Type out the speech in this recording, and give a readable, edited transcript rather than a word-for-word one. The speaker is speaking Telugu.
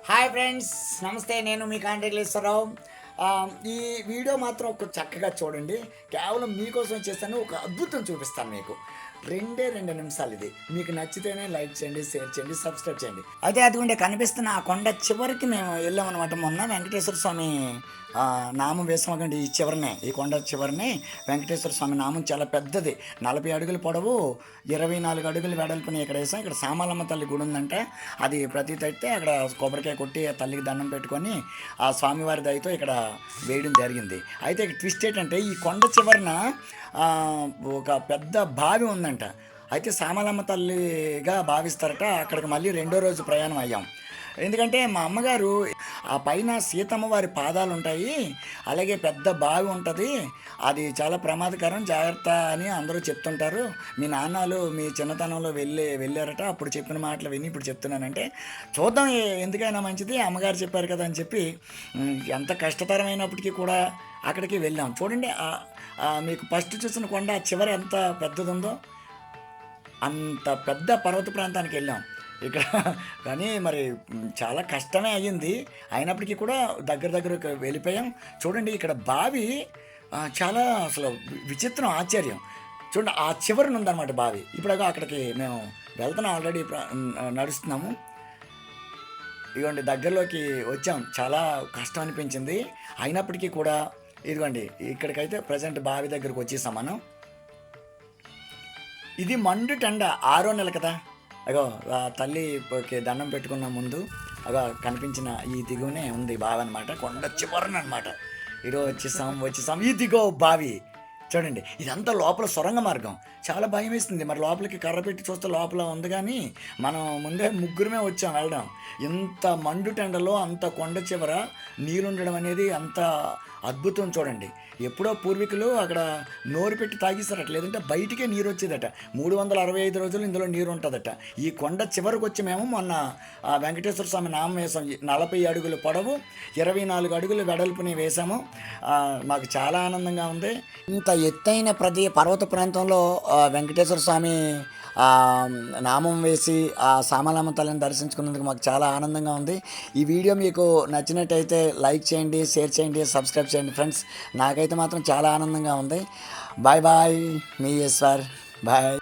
హాయ్ ఫ్రెండ్స్, నమస్తే. నేను మీ కాంట్రాక్టేశ్వరరావు. ఈ వీడియో మాత్రం ఒక చక్కగా చూడండి. కేవలం మీకోసం చేస్తాను. ఒక అద్భుతం చూపిస్తాను మీకు. 2 నిమిషాలు ఇది. మీకు నచ్చితేనే లైక్ చేయండి, షేర్ చేయండి, సబ్స్క్రైబ్ చేయండి. అయితే అదిగుండే కనిపిస్తున్న ఆ కొండ చివరికి మేము వెళ్ళామన్నమాట. మొన్న వెంకటేశ్వర స్వామి నామం వేసామండి. ఈ చివరినే, ఈ కొండ చివరినే వెంకటేశ్వర స్వామి నామం చాలా పెద్దది. 40 అడుగుల పొడవు, 24 అడుగులు వెడల్పుని ఇక్కడ వేసాం. ఇక్కడ సామాలమ్మ తల్లి గుడి ఉందంటే అది ప్రతి తట్టే అక్కడ కొబ్బరికాయ కొట్టి తల్లికి దండం పెట్టుకొని ఆ స్వామివారి దయతో ఇక్కడ వేయడం జరిగింది. అయితే ఇక్కడ ట్విస్ట్ ఏంటంటే ఈ కొండ చివరన ఒక పెద్ద బావి ఉందంట. అయితే సామలమ్మ తల్లిగా భావిస్తారట. అక్కడికి మళ్ళీ రెండో రోజు ప్రయాణం అయ్యాం. ఎందుకంటే మా అమ్మగారు ఆ పైన సీతమ్మ వారి పాదాలు ఉంటాయి, అలాగే పెద్ద బావి ఉంటుంది, అది చాలా ప్రమాదకరం, జాగ్రత్త అని అందరూ చెప్తుంటారు. మీ నాన్నలు మీ చిన్నతనంలో వెళ్ళారట, అప్పుడు చెప్పిన మాటలు విని ఇప్పుడు చెప్తున్నానంటే చూద్దాం, ఎందుకైనా మంచిది, అమ్మగారు చెప్పారు కదా అని చెప్పి ఎంత కష్టతరమైనప్పటికీ కూడా అక్కడికి వెళ్ళాం. చూడండి, మీకు ఫస్ట్ చూసిన కొండ చివరి ఎంత పెద్దది ఉందో అంత పెద్ద పర్వత ప్రాంతానికి వెళ్ళాం ఇక్కడ. కానీ మరి చాలా కష్టమే అయ్యింది, అయినప్పటికీ కూడా దగ్గర వెళ్ళిపోయాం. చూడండి, ఇక్కడ బావి చాలా అసలు విచిత్రం, ఆశ్చర్యం. చూడండి, ఆ చివరిన ఉందన్నమాట బావి. ఇప్పుడు అక్కడికి మేము వెళ్తున్నాం, ఆల్రెడీ నడుస్తున్నాము. ఇదిగోండి, దగ్గరలోకి వచ్చాం. చాలా కష్టం అనిపించింది, అయినప్పటికీ కూడా ఇదిగోండి ఇక్కడికైతే ప్రజెంట్ బావి దగ్గరకు వచ్చేసాం మనం. ఇది మండుటెండ, 6వ నెల కదా. అగో తల్లికి దండం పెట్టుకున్న ముందు అగో కనిపించిన ఈ దిగువనే ఉంది బావి అనమాట, కొండ చివరన అనమాట. ఈరోజు వచ్చేసాం. ఈ దిగో బావి చూడండి. ఇదంతా లోపల సొరంగ మార్గం, చాలా భయం వేస్తుంది. మరి లోపలికి కర్ర పెట్టి చూస్తే లోపల ఉంది, కానీ మనం ముందే ముగ్గురమే వచ్చాం వెళ్ళడం. ఇంత మండుటెండలో అంత కొండ చివర నీళ్ళుండడం అనేది అంత అద్భుతం. చూడండి, ఎప్పుడో పూర్వీకులు అక్కడ నోరు పెట్టి తాగిస్తారట, లేదంటే బయటికే నీరు వచ్చేదట. 365 రోజులు ఇందులో నీరు ఉంటుందట. ఈ కొండ చివరికి వచ్చి మేము మొన్న వెంకటేశ్వర స్వామి నామం వేసాం. 40 అడుగులు పొడవు, 24 అడుగులు వెడల్పుని వేసాము. మాకు చాలా ఆనందంగా ఉంది. ఇంత ఎత్తైన పర్వత ప్రాంతంలో వెంకటేశ్వర స్వామి నామం వేసి ఆ సామలమ్మ తల్లిని దర్శించుకున్నందుకు మాకు చాలా ఆనందంగా ఉంది. ఈ వీడియో మీకు నచ్చినట్టయితే లైక్ చేయండి, షేర్ చేయండి, సబ్స్క్రైబ్ చేయండి ఫ్రెండ్స్. నాకైతే మాత్రం చాలా ఆనందంగా ఉంది. బాయ్ బాయ్, మీ ఈశ్వర్. బాయ్.